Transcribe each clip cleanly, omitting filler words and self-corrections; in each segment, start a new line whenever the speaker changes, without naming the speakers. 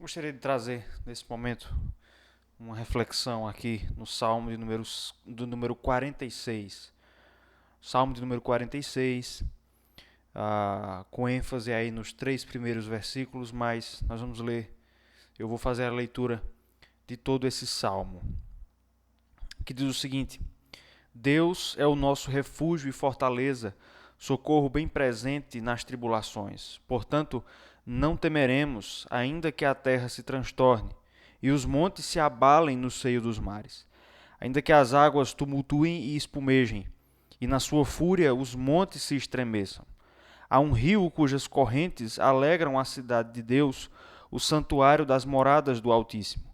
Gostaria de trazer, nesse momento, uma reflexão aqui no Salmo do número 46. Salmo de número 46, com ênfase aí nos 3 primeiros versículos, mas nós vamos ler, eu vou fazer a leitura de todo esse Salmo, que diz o seguinte: Deus é o nosso refúgio e fortaleza, socorro bem presente nas tribulações. Portanto, não temeremos, ainda que a terra se transtorne e os montes se abalem no seio dos mares, ainda que as águas tumultuem e espumejem, e na sua fúria os montes se estremeçam. Há um rio cujas correntes alegram a cidade de Deus, o santuário das moradas do Altíssimo.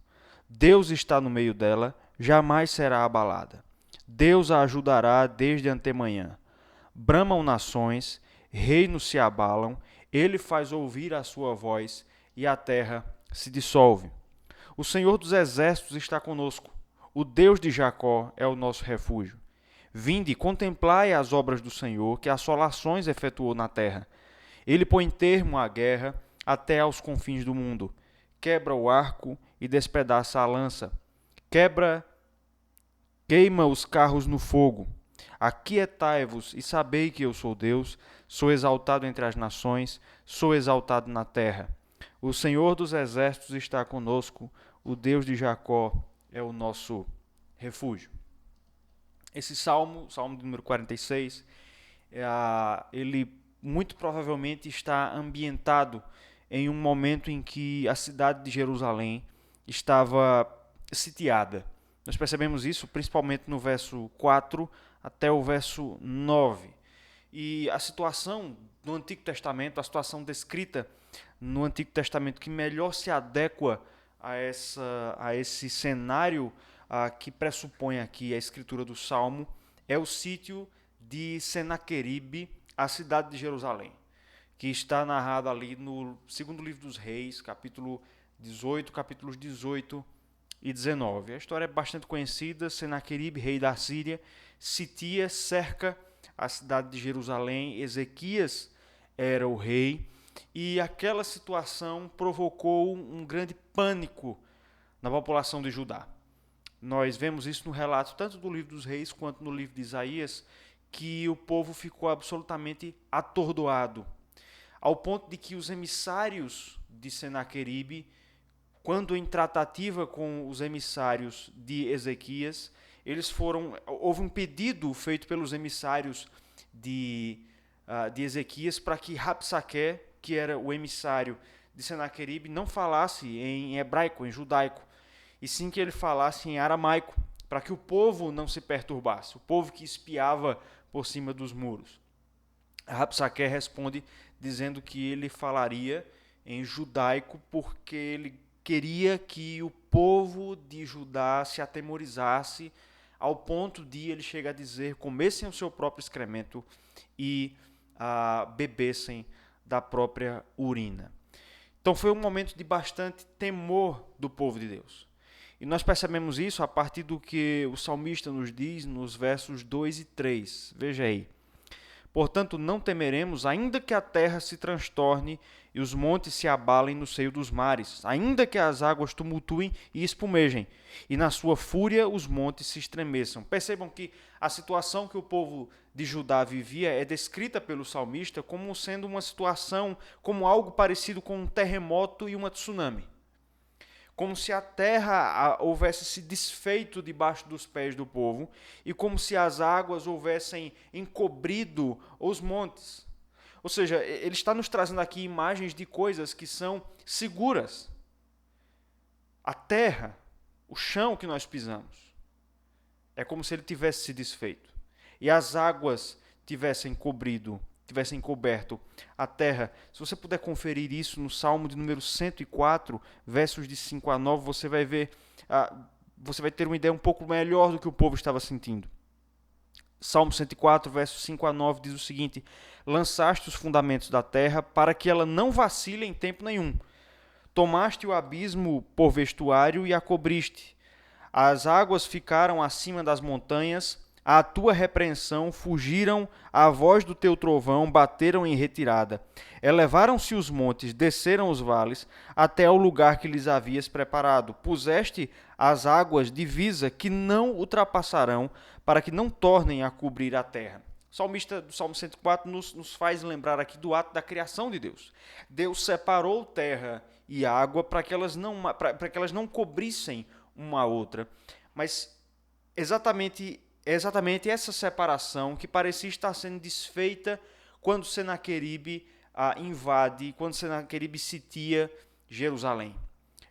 Deus está no meio dela, jamais será abalada. Deus a ajudará desde antemanhã. Bramam nações, reinos se abalam, ele faz ouvir a sua voz e a terra se dissolve. O Senhor dos exércitos está conosco. O Deus de Jacó é o nosso refúgio. Vinde, contemplai as obras do Senhor, que assolações efetuou na terra. Ele põe termo à guerra até aos confins do mundo. Quebra o arco e despedaça a lança. Queima os carros no fogo. Aquietai-vos e sabei que eu sou Deus, sou exaltado entre as nações, sou exaltado na terra. O Senhor dos exércitos está conosco, o Deus de Jacó é o nosso refúgio. Esse salmo de número 46, ele muito provavelmente está ambientado em um momento em que a cidade de Jerusalém estava sitiada. Nós percebemos isso principalmente no verso 4 até o verso 9. E a situação no Antigo Testamento, a situação descrita no Antigo Testamento que melhor se adequa a esse cenário que pressupõe aqui a escritura do Salmo, é o sítio de Senaqueribe, a cidade de Jerusalém, que está narrado ali no segundo livro dos Reis, capítulo 18, capítulos 18 e 19. A história é bastante conhecida. Senaqueribe, rei da Síria, sitia, cerca a cidade de Jerusalém. Ezequias era o rei e aquela situação provocou um grande pânico na população de Judá. Nós vemos isso no relato tanto do livro dos Reis quanto no livro de Isaías, que o povo ficou absolutamente atordoado, ao ponto de que os emissários de Senaqueribe, quando em tratativa com os emissários de Ezequias, houve um pedido feito pelos emissários de Ezequias para que Rabsaqué, que era o emissário de Senaqueribe, não falasse em hebraico, em judaico, e sim que ele falasse em aramaico, para que o povo não se perturbasse, o povo que espiava por cima dos muros. Rabsaqué responde dizendo que ele falaria em judaico porque ele queria que o povo de Judá se atemorizasse ao ponto de ele chegar a dizer: comessem o seu próprio excremento e bebessem da própria urina. Então foi um momento de bastante temor do povo de Deus. E nós percebemos isso a partir do que o salmista nos diz nos versos 2 e 3. Veja aí. Portanto, não temeremos, ainda que a terra se transtorne e os montes se abalem no seio dos mares, ainda que as águas tumultuem e espumejem, e na sua fúria os montes se estremeçam. Percebam que a situação que o povo de Judá vivia é descrita pelo salmista como sendo uma situação, como algo parecido com um terremoto e uma tsunami. Como se a terra houvesse se desfeito debaixo dos pés do povo e como se as águas houvessem encobrido os montes. Ou seja, ele está nos trazendo aqui imagens de coisas que são seguras. A terra, o chão que nós pisamos, é como se ele tivesse se desfeito. E as águas tivessem coberto a terra. Se você puder conferir isso no Salmo de número 104, versos de 5 a 9, você vai ver, você vai ter uma ideia um pouco melhor do que o povo estava sentindo. Salmo 104, versos 5 a 9 diz o seguinte: lançaste os fundamentos da terra para que ela não vacile em tempo nenhum. Tomaste o abismo por vestuário e a cobriste. As águas ficaram acima das montanhas, À tua repreensão fugiram, à voz do teu trovão bateram em retirada. Elevaram-se os montes, desceram os vales, até ao lugar que lhes havias preparado. Puseste as águas divisa que não ultrapassarão, para que não tornem a cobrir a terra. O salmista do Salmo 104 nos faz lembrar aqui do ato da criação de Deus. Deus separou terra e água para que elas não cobrissem uma a outra. Mas é exatamente essa separação que parecia estar sendo desfeita quando Senaqueribe invade, quando Senaqueribe sitia Jerusalém.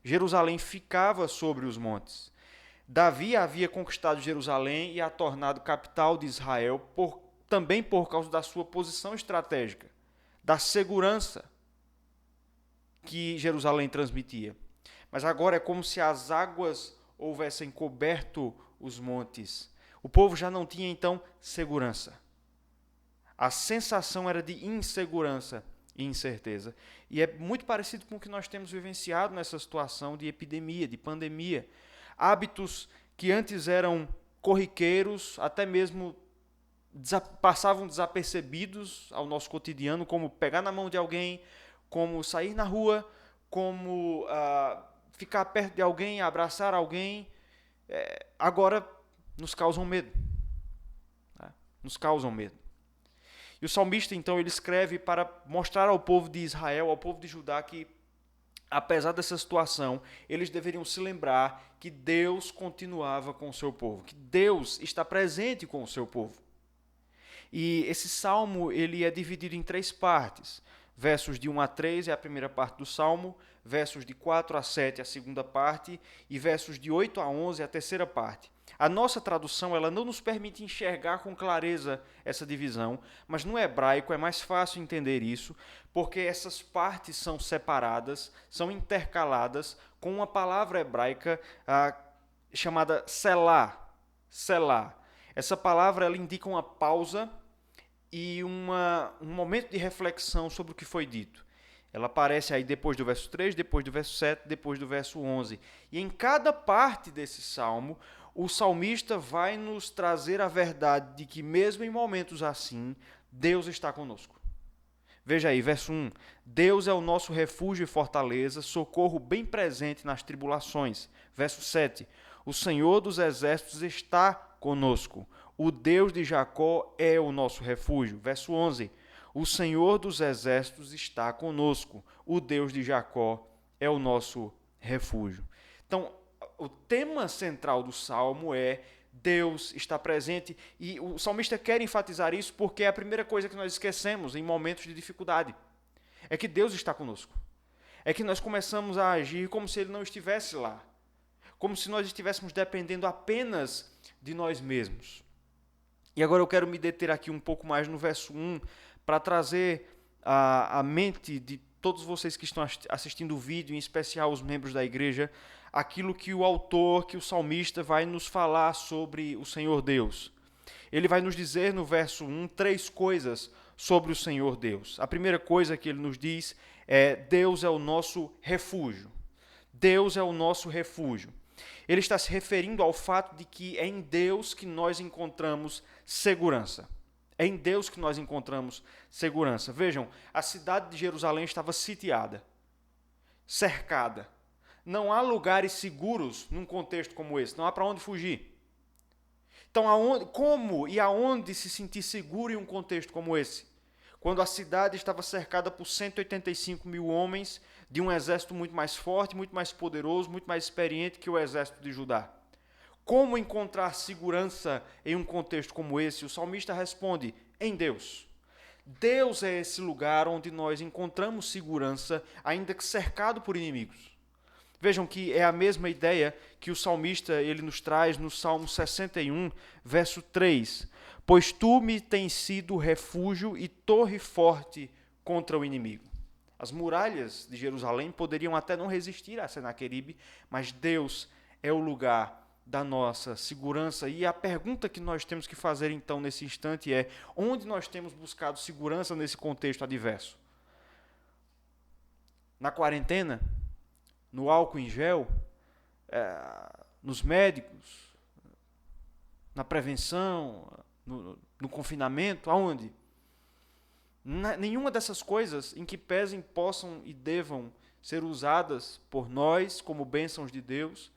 Jerusalém ficava sobre os montes. Davi havia conquistado Jerusalém e a tornado capital de Israel também por causa da sua posição estratégica, da segurança que Jerusalém transmitia. Mas agora é como se as águas houvessem coberto os montes. O povo já não tinha, então, segurança. A sensação era de insegurança e incerteza. E é muito parecido com o que nós temos vivenciado nessa situação de epidemia, de pandemia. Hábitos que antes eram corriqueiros, até mesmo passavam desapercebidos ao nosso cotidiano, como pegar na mão de alguém, como sair na rua, como ficar perto de alguém, abraçar alguém, agora nos causam medo. Tá? Nos causam medo. E o salmista, então, ele escreve para mostrar ao povo de Israel, ao povo de Judá, que, apesar dessa situação, eles deveriam se lembrar que Deus continuava com o seu povo, que Deus está presente com o seu povo. E esse salmo ele é dividido em 3 partes. Versos de 1 a 3 é a primeira parte do salmo, versos de 4 a 7 é a segunda parte e versos de 8 a 11 é a terceira parte. A nossa tradução ela não nos permite enxergar com clareza essa divisão, mas no hebraico é mais fácil entender isso, porque essas partes são separadas, são intercaladas com uma palavra hebraica chamada selá. Selá. Essa palavra ela indica uma pausa e um momento de reflexão sobre o que foi dito. Ela aparece aí depois do verso 3, depois do verso 7, depois do verso 11. E em cada parte desse salmo, o salmista vai nos trazer a verdade de que mesmo em momentos assim, Deus está conosco. Veja aí, verso 1. Deus é o nosso refúgio e fortaleza, socorro bem presente nas tribulações. Verso 7. O Senhor dos exércitos está conosco. O Deus de Jacó é o nosso refúgio. Verso 11. O Senhor dos exércitos está conosco. O Deus de Jacó é o nosso refúgio. Então, o tema central do Salmo é Deus está presente. E o salmista quer enfatizar isso porque é a primeira coisa que nós esquecemos em momentos de dificuldade. É que Deus está conosco. É que nós começamos a agir como se Ele não estivesse lá. Como se nós estivéssemos dependendo apenas de nós mesmos. E agora eu quero me deter aqui um pouco mais no verso 1 para trazer à mente de todos vocês que estão assistindo o vídeo, em especial os membros da igreja, aquilo que o autor, que o salmista vai nos falar sobre o Senhor Deus. Ele vai nos dizer no verso 1 3 coisas sobre o Senhor Deus. A primeira coisa que ele nos diz é: Deus é o nosso refúgio. Deus é o nosso refúgio. Ele está se referindo ao fato de que é em Deus que nós encontramos segurança. É em Deus que nós encontramos segurança. Vejam, a cidade de Jerusalém estava sitiada, cercada. Não há lugares seguros num contexto como esse, não há para onde fugir. Então, como e aonde se sentir seguro em um contexto como esse? Quando a cidade estava cercada por 185 mil homens de um exército muito mais forte, muito mais poderoso, muito mais experiente que o exército de Judá. Como encontrar segurança em um contexto como esse? O salmista responde: em Deus. Deus é esse lugar onde nós encontramos segurança, ainda que cercado por inimigos. Vejam que é a mesma ideia que o salmista ele nos traz no Salmo 61, verso 3. Pois tu me tens sido refúgio e torre forte contra o inimigo. As muralhas de Jerusalém poderiam até não resistir a Senaqueribe, mas Deus é o lugar da nossa segurança. E a pergunta que nós temos que fazer então nesse instante é: onde nós temos buscado segurança nesse contexto adverso? Na quarentena? No álcool em gel? Nos médicos? na prevenção, no confinamento, aonde? Nenhuma dessas coisas em que pesem, possam e devam ser usadas por nós como bênçãos de Deus,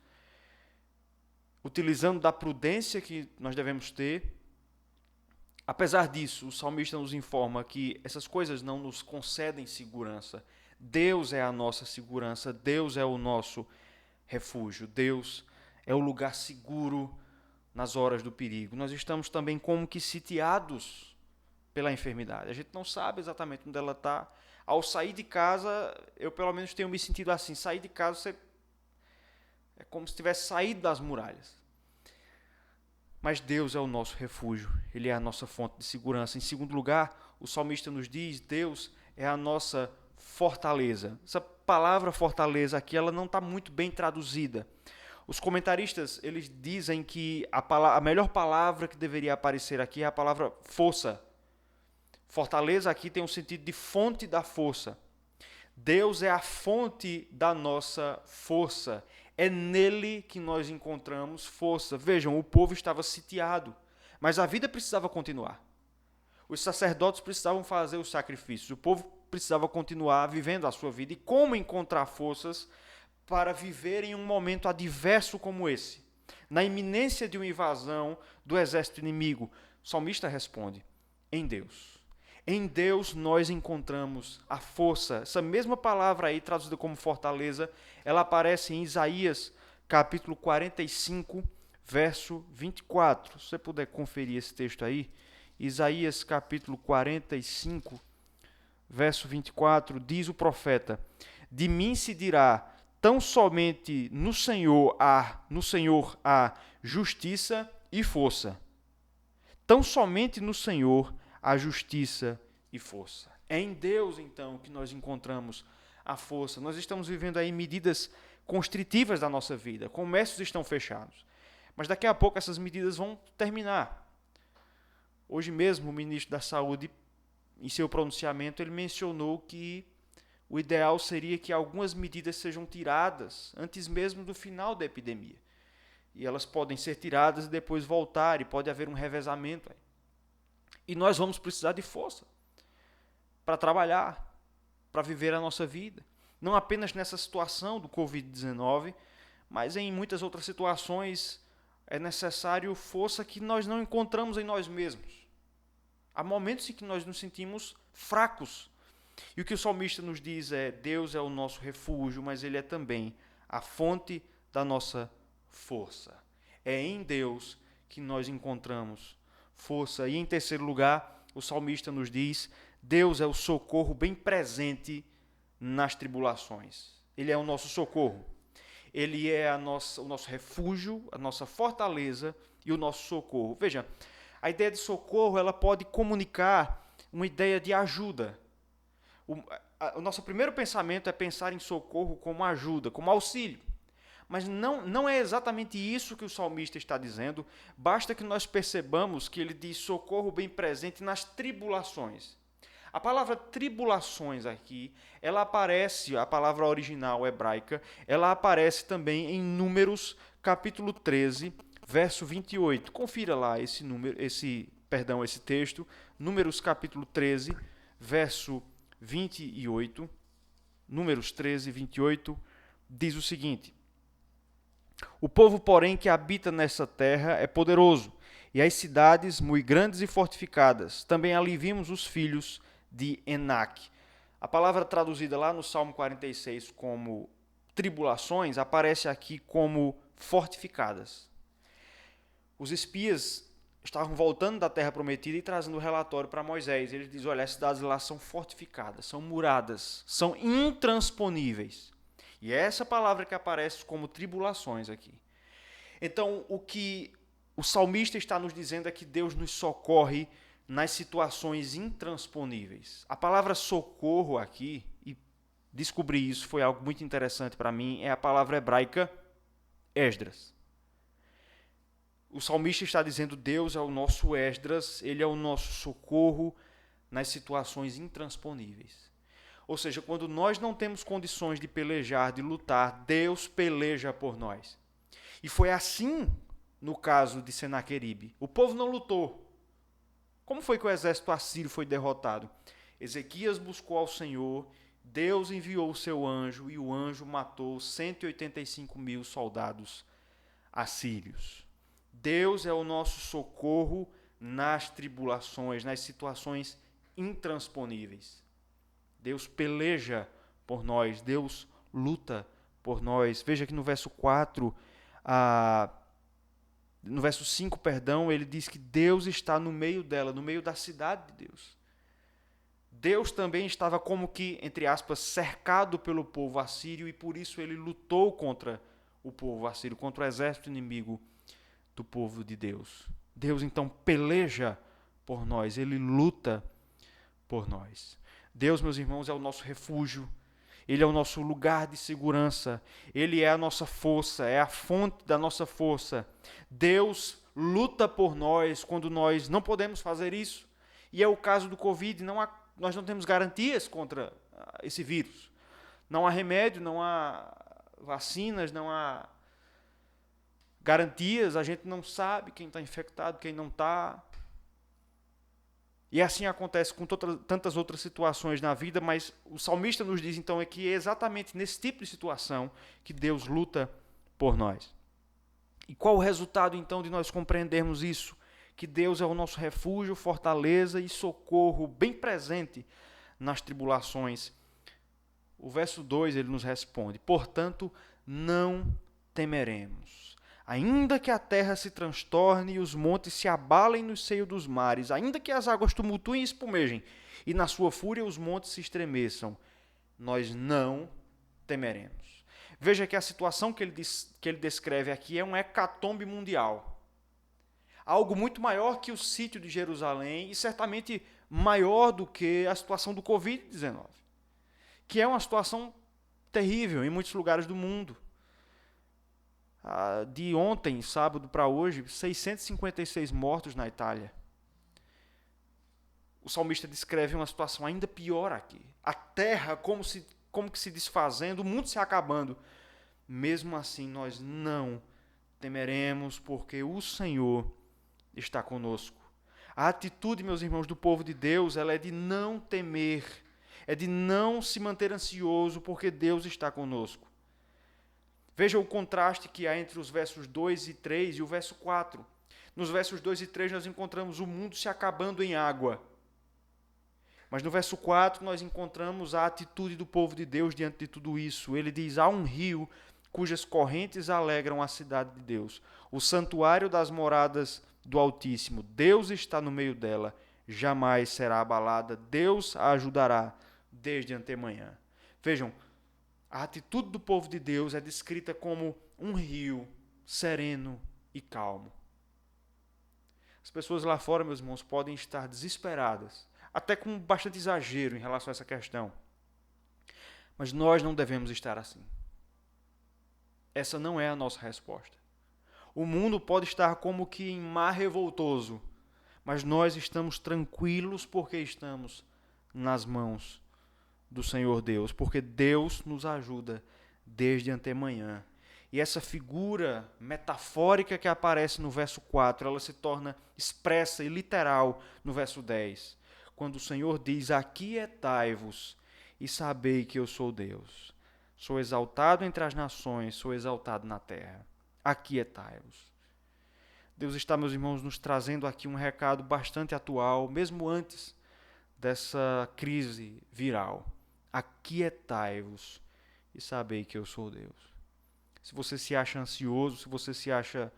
utilizando da prudência que nós devemos ter. Apesar disso, o salmista nos informa que essas coisas não nos concedem segurança. Deus é a nossa segurança, Deus é o nosso refúgio, Deus é o lugar seguro nas horas do perigo. Nós estamos também como que sitiados pela enfermidade. A gente não sabe exatamente onde ela está. Ao sair de casa, eu pelo menos tenho me sentido assim. Sair de casa, você é como se tivesse saído das muralhas. Mas Deus é o nosso refúgio. Ele é a nossa fonte de segurança. Em segundo lugar, o salmista nos diz, Deus é a nossa fortaleza. Essa palavra fortaleza aqui, ela não está muito bem traduzida. Os comentaristas, eles dizem que a melhor palavra que deveria aparecer aqui é a palavra força. Fortaleza aqui tem um sentido de fonte da força. Deus é a fonte da nossa força. É nele que nós encontramos força. Vejam, o povo estava sitiado, mas a vida precisava continuar. Os sacerdotes precisavam fazer os sacrifícios. O povo precisava continuar vivendo a sua vida. E como encontrar forças para viver em um momento adverso como esse? Na iminência de uma invasão do exército inimigo, o salmista responde, em Deus. Em Deus nós encontramos a força. Essa mesma palavra aí, traduzida como fortaleza, ela aparece em Isaías, capítulo 45, verso 24. Se você puder conferir esse texto aí, Isaías, capítulo 45, verso 24, diz o profeta, de mim se dirá, tão somente no Senhor há justiça e força. Tão somente no Senhor há justiça e força. É em Deus, então, que nós encontramos a força. Nós estamos vivendo aí medidas constritivas da nossa vida. Comércios estão fechados. Mas daqui a pouco essas medidas vão terminar. Hoje mesmo o ministro da Saúde, em seu pronunciamento, ele mencionou que o ideal seria que algumas medidas sejam tiradas antes mesmo do final da epidemia. E elas podem ser tiradas e depois voltar, e pode haver um revezamento aí. E nós vamos precisar de força para trabalhar, para viver a nossa vida. Não apenas nessa situação do Covid-19, mas em muitas outras situações é necessário força que nós não encontramos em nós mesmos. Há momentos em que nós nos sentimos fracos. E o que o salmista nos diz é, Deus é o nosso refúgio, mas Ele é também a fonte da nossa força. É em Deus que nós encontramos força. E em terceiro lugar, o salmista nos diz, Deus é o socorro bem presente nas tribulações. Ele é o nosso socorro. Ele é o nosso refúgio, a nossa fortaleza e o nosso socorro. Veja, a ideia de socorro ela pode comunicar uma ideia de ajuda. O nosso primeiro pensamento é pensar em socorro como ajuda, como auxílio. Mas não é exatamente isso que o salmista está dizendo. Basta que nós percebamos que ele diz socorro bem presente nas tribulações. A palavra tribulações aqui, ela aparece, a palavra original hebraica, ela aparece também em Números, capítulo 13, verso 28. Confira lá esse texto, Números, capítulo 13, verso 28. Números 13, 28, diz o seguinte: o povo, porém, que habita nessa terra é poderoso, e as cidades muito grandes e fortificadas. Também ali vimos os filhos de Enaque. A palavra traduzida lá no Salmo 46 como tribulações, aparece aqui como fortificadas. Os espias estavam voltando da terra prometida e trazendo o relatório para Moisés. Eles dizem, olha, as cidades lá são fortificadas, são muradas, são intransponíveis. E é essa palavra que aparece como tribulações aqui. Então, o que o salmista está nos dizendo é que Deus nos socorre nas situações intransponíveis. A palavra socorro aqui, e descobrir isso foi algo muito interessante para mim, é a palavra hebraica Esdras. O salmista está dizendo, Deus é o nosso Esdras, Ele é o nosso socorro nas situações intransponíveis. Ou seja, quando nós não temos condições de pelejar, de lutar, Deus peleja por nós. E foi assim no caso de Senaqueribe. O povo não lutou. Como foi que o exército assírio foi derrotado? Ezequias buscou ao Senhor, Deus enviou o seu anjo e o anjo matou 185 mil soldados assírios. Deus é o nosso socorro nas tribulações, nas situações intransponíveis. Deus peleja por nós, Deus luta por nós. Veja que no verso 4, no verso 5, ele diz que Deus está no meio dela, no meio da cidade de Deus. Deus também estava como que, entre aspas, cercado pelo povo assírio e por isso ele lutou contra o povo assírio, contra o exército inimigo do povo de Deus. Deus então peleja por nós, ele luta por nós. Deus, meus irmãos, é o nosso refúgio, ele é o nosso lugar de segurança, ele é a nossa força, é a fonte da nossa força. Deus luta por nós quando nós não podemos fazer isso. E é o caso do Covid, nós não temos garantias contra esse vírus. Não há remédio, não há vacinas, não há garantias, a gente não sabe quem está infectado, quem não está. E assim acontece com tantas outras situações na vida, mas o salmista nos diz então que é exatamente nesse tipo de situação que Deus luta por nós. E qual o resultado então de nós compreendermos isso? Que Deus é o nosso refúgio, fortaleza e socorro bem presente nas tribulações. O verso 2 ele nos responde: portanto, não temeremos. Ainda que a terra se transtorne e os montes se abalem no seio dos mares, ainda que as águas tumultuem e espumejem, e na sua fúria os montes se estremeçam, nós não temeremos. Veja que a situação que ele descreve aqui é um hecatombe mundial. Algo muito maior que o sítio de Jerusalém e certamente maior do que a situação do Covid-19, que é uma situação terrível em muitos lugares do mundo. De ontem, sábado para hoje, 656 mortos na Itália. O salmista descreve uma situação ainda pior aqui. A terra como que se desfazendo, o mundo se acabando. Mesmo assim, nós não temeremos, porque o Senhor está conosco. A atitude, meus irmãos, do povo de Deus, ela é de não temer, é de não se manter ansioso, porque Deus está conosco. Veja o contraste que há entre os versos 2 e 3 e o verso 4. Nos versos 2 e 3 nós encontramos o mundo se acabando em água. Mas no verso 4 nós encontramos a atitude do povo de Deus diante de tudo isso. Ele diz: há um rio cujas correntes alegram a cidade de Deus, o santuário das moradas do Altíssimo. Deus está no meio dela, jamais será abalada. Deus a ajudará desde antemanhã. Vejam, a atitude do povo de Deus é descrita como um rio sereno e calmo. As pessoas lá fora, meus irmãos, podem estar desesperadas, até com bastante exagero em relação a essa questão. Mas nós não devemos estar assim. Essa não é a nossa resposta. O mundo pode estar como que em mar revoltoso, mas nós estamos tranquilos porque estamos nas mãos do Senhor Deus, porque Deus nos ajuda desde antemanhã. E essa figura metafórica que aparece no verso 4, ela se torna expressa e literal no verso 10, quando o Senhor diz: aquietai-vos e sabei que eu sou Deus. Sou exaltado entre as nações, sou exaltado na terra. Aquietai-vos. Deus está, meus irmãos, nos trazendo aqui um recado bastante atual, mesmo antes dessa crise viral. Aquietai-vos e sabei que eu sou Deus. Se você se acha ansioso, se você se acha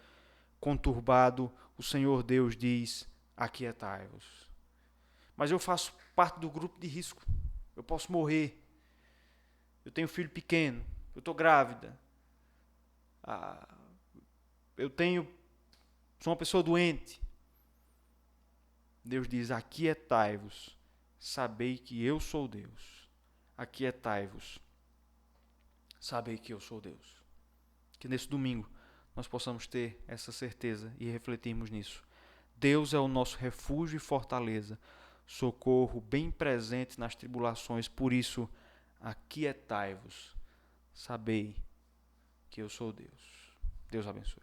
conturbado, o Senhor Deus diz: aquietai-vos. Mas eu faço parte do grupo de risco. Eu posso morrer. Eu tenho filho pequeno. Eu estou grávida. Sou uma pessoa doente. Deus diz: aquietai-vos, sabei que eu sou Deus. Aquietai-vos, sabei que eu sou Deus. Que nesse domingo nós possamos ter essa certeza e refletirmos nisso. Deus é o nosso refúgio e fortaleza, socorro bem presente nas tribulações. Por isso, aquietai-vos, sabei que eu sou Deus. Deus abençoe.